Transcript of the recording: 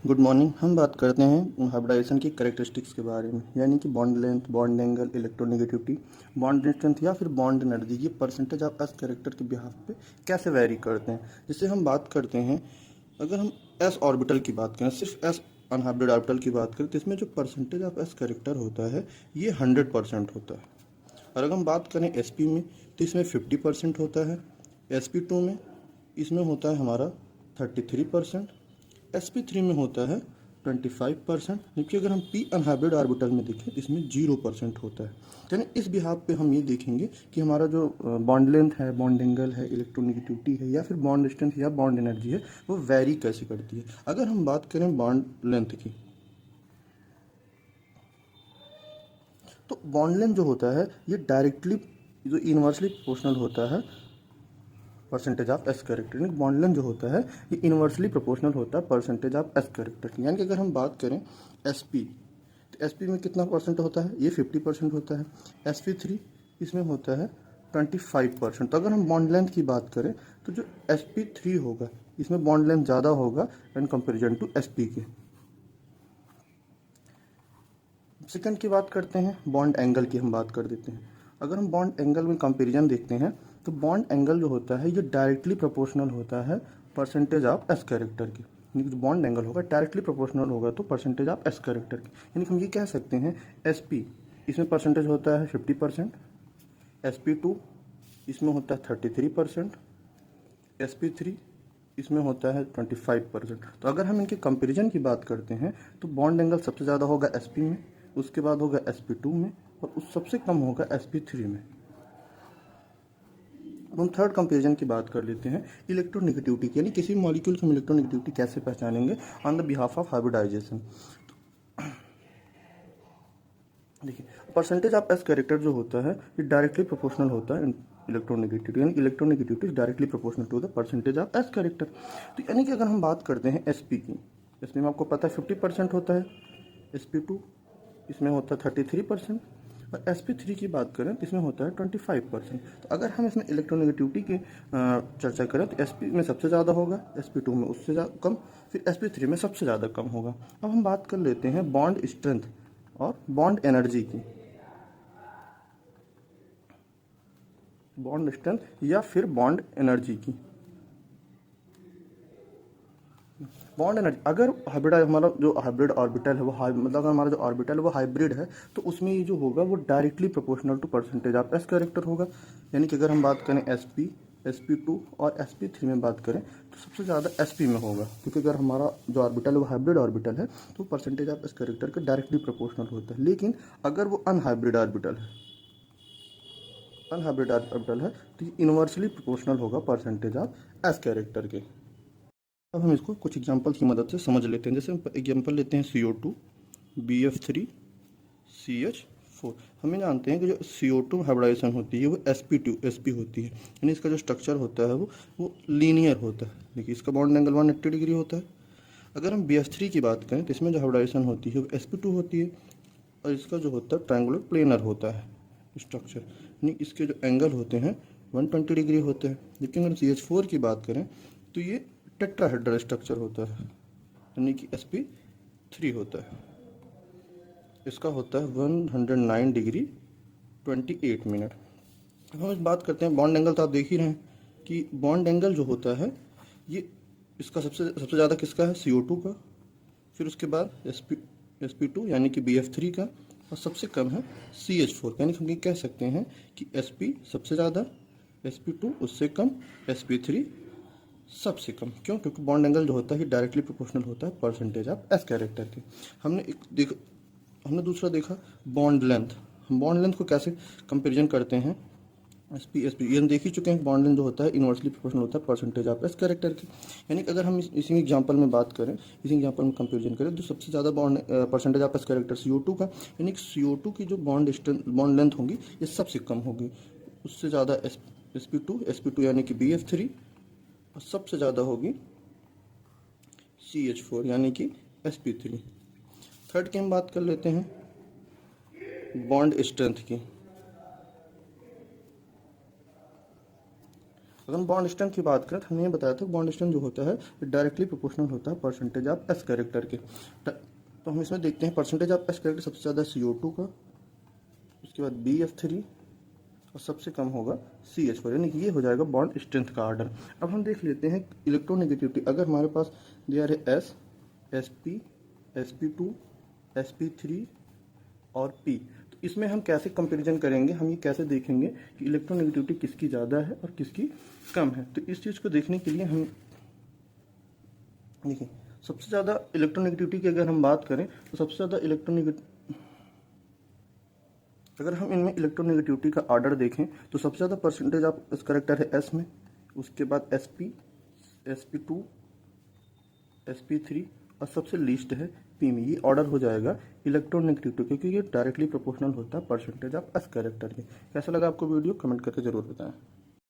Good morning. हम बात करते हैं हाइब्रिडाइजेशन की कैरेक्टरिस्टिक्स के बारे में, यानी कि bond length, bond angle, electronegativity, bond distance या फिर बॉन्ड एनर्जी, ये परसेंटेज ऑफ एस कैरेक्टर के बिहाफ पे कैसे वैरी करते हैं। जैसे हम बात करते हैं, अगर हम एस ऑर्बिटल की बात करें, सिर्फ एस अनहाइब्रिड ऑर्बिटल की बात करें, तो इसमें जो परसेंटेज ऑफ एस कैरेक्टर होता है ये 100% होता है। और अगर हम बात करें एस पी में, तो इसमें 50% होता है। एस पी टू में इसमें होता है हमारा 33%। एस पी थ्री में होता है 25%। जबकि अगर हम पी अनहाइब्रिड ऑर्बिटल में देखें, इसमें 0% होता है। यानी इस बिहाफ पे हम ये देखेंगे कि हमारा जो बॉन्ड लेंथ है, बॉन्ड एंगल है, इलेक्ट्रोनेगेटिविटी है या फिर बॉन्ड डिस्टेंस या बॉन्ड एनर्जी है, वो वैरी कैसे करती है। अगर हम बात करें बॉन्ड लेंथ की, तो बॉन्ड लेंथ जो होता है ये डायरेक्टली जो इनवर्सली प्रोपोर्शनल होता है परसेंटेज ऑफ एस कैरेक्टर। यानी बॉन्ड लेंथ जो होता है ये इनवर्सली प्रोपोर्शनल होता है परसेंटेज ऑफ एस कैरेक्टर की। यानी कि अगर हम बात करें एस पी, तो एस पी में कितना परसेंट होता है, ये 50% होता है। एस पी थ्री इसमें होता है 25%। तो अगर हम बॉन्ड लेंथ की बात करें, तो जो एस पी थ्री होगा इसमें बॉन्ड लेंथ ज़्यादा होगा in comparison to S P के। सेकंड की बात करते हैं, बॉन्ड एंगल की हम बात कर देते हैं। अगर हम बॉन्ड एंगल में कंपैरिजन देखते हैं, तो बॉन्ड एंगल जो होता है ये डायरेक्टली प्रोपोर्शनल होता है परसेंटेज ऑफ एस कैरेक्टर की। यानी कि जो बॉन्ड एंगल होगा डायरेक्टली प्रोपोर्शनल होगा तो परसेंटेज ऑफ एस कैरेक्टर की। यानी कि हम ये कह सकते हैं एस पी इसमें परसेंटेज होता है 50%, एस पी टू इसमें होता है 33%, एस पी थ्री इसमें होता है 25%। तो अगर हम इनके कंपैरिजन की बात करते हैं, तो बॉन्ड एंगल सबसे ज़्यादा होगा एस पी में, उसके बाद होगा एस पी टू में, और उस सबसे कम होगा एस पी थ्री में। अब हम थर्ड कंपैरिजन की बात कर लेते हैं इलेक्ट्रोनेगेटिविटी की, यानी किसी मॉलिक्यूल की हम इलेक्ट्रोनेगेटिविटी कैसे पहचानेंगे on the behalf of hybridization. देखिए, परसेंटेज ऑफ एस कैरेक्टर जो होता है ये डायरेक्टली प्रोपोर्शनल होता है इलेक्ट्रोनेगेटिविटी, यानी electronegativity is directly proportional to the percentage of S character. तो यानी कि अगर हम बात करते हैं एस पी की, एस पी में आपको पता है 50% होता है, एस पी टू इसमें होता है 33%, और एस पी थ्री की बात करें तो इसमें होता है 25%। तो अगर हम इसमें इलेक्ट्रोनेगेटिविटी की चर्चा करें, तो एस पी में सबसे ज़्यादा होगा, एस पी टू में उससे कम, फिर एस पी थ्री में सबसे ज़्यादा कम होगा। अब हम बात कर लेते हैं बॉन्ड स्ट्रेंथ और बॉन्ड एनर्जी की। बॉन्ड स्ट्रेंथ या फिर बॉन्ड एनर्जी की। बॉन्ड एनर्जी, अगर हाइब्रिड हमारा जो हाइब्रिड ऑर्बिटल है वो मतलब अगर हमारा जो ऑर्बिटल है वो हाइब्रिड है, तो उसमें ये जो होगा वो directly proportional to percentage of S character होगा। यानी कि अगर हम बात करें एस पी टू और एस पी थ्री में बात करें, तो सबसे ज़्यादा एस पी में होगा, क्योंकि अगर हमारा जो ऑर्बिटल है वो हाइब्रिड ऑर्बिटल है तो परसेंटेज ऑफ एस कैरेक्टर का डायरेक्टली प्रोपोर्शनल होता है। लेकिन अगर वो अनहाइब्रिड ऑर्बिटल है, अनहाइब्रिड ऑर्बिटल है, तो ये इनवर्सली प्रोपोर्शनल होगा परसेंटेज ऑफ एस कैरेक्टर के। अब हम इसको कुछ एग्जांपल की मदद से समझ लेते हैं। जैसे हम एग्जांपल लेते हैं CO2, BF3, CH4। हमें जानते हैं कि जो CO2 हाइब्रिडाइजेशन होती है वो sp होती है, यानी इसका जो स्ट्रक्चर होता है वो लीनियर होता है। देखिए, इसका बॉन्ड एंगल 180 डिग्री होता है। अगर हम BF3 की बात करें, तो इसमें जो हाइब्रिडाइजेशन होती है वो sp2 होती है, और इसका जो होता है ट्रायंगुलर प्लेनर होता है स्ट्रक्चर, यानी इसके जो एंगल होते हैं 120 डिग्री होते हैं। लेकिन अगर CH4 की बात करें, तो ये टेट्राहेड्रल स्ट्रक्चर होता है, यानी कि sp3 होता है। इसका होता है 109 डिग्री 28 मिनट। अब हम इस बात करते हैं बॉन्ड एंगल। तो आप देख ही रहे हैं कि बॉन्ड एंगल जो होता है ये इसका सबसे सबसे ज़्यादा किसका है, CO2 का, फिर उसके बाद sp2 यानी कि BF3 का, और सबसे कम है CH4। यानी कि हम ये कह सकते हैं कि sp सबसे ज़्यादा, sp2 उससे कम, sp3 सबसे कम। क्यों? क्योंकि बॉन्ड एंगल जो होता है डायरेक्टली प्रोपोर्शनल होता है परसेंटेज ऑफ एस कैरेक्टर के। हमने दूसरा देखा बॉन्ड लेंथ। हम बॉन्ड लेंथ को कैसे कंपेरिजन करते हैं, एस पी ये हम देख ही चुके हैं। बॉन्ड लेंथ जो होता है इनवर्सली प्रोपोर्शनल होता है परसेंटेज ऑफ एस कैरेक्टर की। यानी कि अगर हम इसी एग्जांपल में बात करें, इसी एग्जांपल में कंपेरिजन करें, तो सबसे ज़्यादा bond percentage of S character CO2 का, यानी कि CO2 की जो बॉन्ड लेंथ होगी ये सबसे कम होगी। उससे ज़्यादा एस पी टू यानी कि BF3, और सबसे ज़्यादा होगी CH4 यानी कि sp3। थर्ड की हम बात कर लेते हैं बॉन्ड स्ट्रेंथ की। अगर हम बॉन्ड स्ट्रेंथ की बात करें तो हमने ये बताया था बॉन्ड स्ट्रेंथ जो होता है डायरेक्टली प्रोपोर्शनल होता है परसेंटेज ऑफ एस कैरेक्टर के। तो हम इसमें देखते हैं परसेंटेज ऑफ एस कैरेक्टर सबसे ज़्यादा CO2 का, उसके बाद BF3 और सबसे कम होगा CH4, यानी कि ये हो जाएगा बॉन्ड स्ट्रेंथ का ऑर्डर। अब हम देख लेते हैं इलेक्ट्रोनेगेटिविटी। अगर हमारे पास दिया है S, SP, SP2, SP3 और P, तो इसमें हम कैसे कंपैरिजन करेंगे, हम ये कैसे देखेंगे कि इलेक्ट्रोनेगेटिविटी किसकी ज़्यादा है और किसकी कम है। तो इस चीज़ को देखने के लिए हम देखिए सबसे ज़्यादा इलेक्ट्रोनेगेटिविटी की अगर हम बात करें तो सबसे ज़्यादा अगर हम इनमें इलेक्ट्रोनेगेटिविटी का ऑर्डर देखें तो सबसे ज़्यादा परसेंटेज ऑफ इस करेक्टर है S में, उसके बाद SP, SP2, SP3 और सबसे लीस्ट है P में। ये ऑर्डर हो जाएगा इलेक्ट्रोनेगेटिविटी, क्योंकि ये डायरेक्टली प्रोपोर्शनल होता है परसेंटेज ऑफ एस कैरेक्टर के। कैसा लगा आपको वीडियो, कमेंट करके ज़रूर बताएं।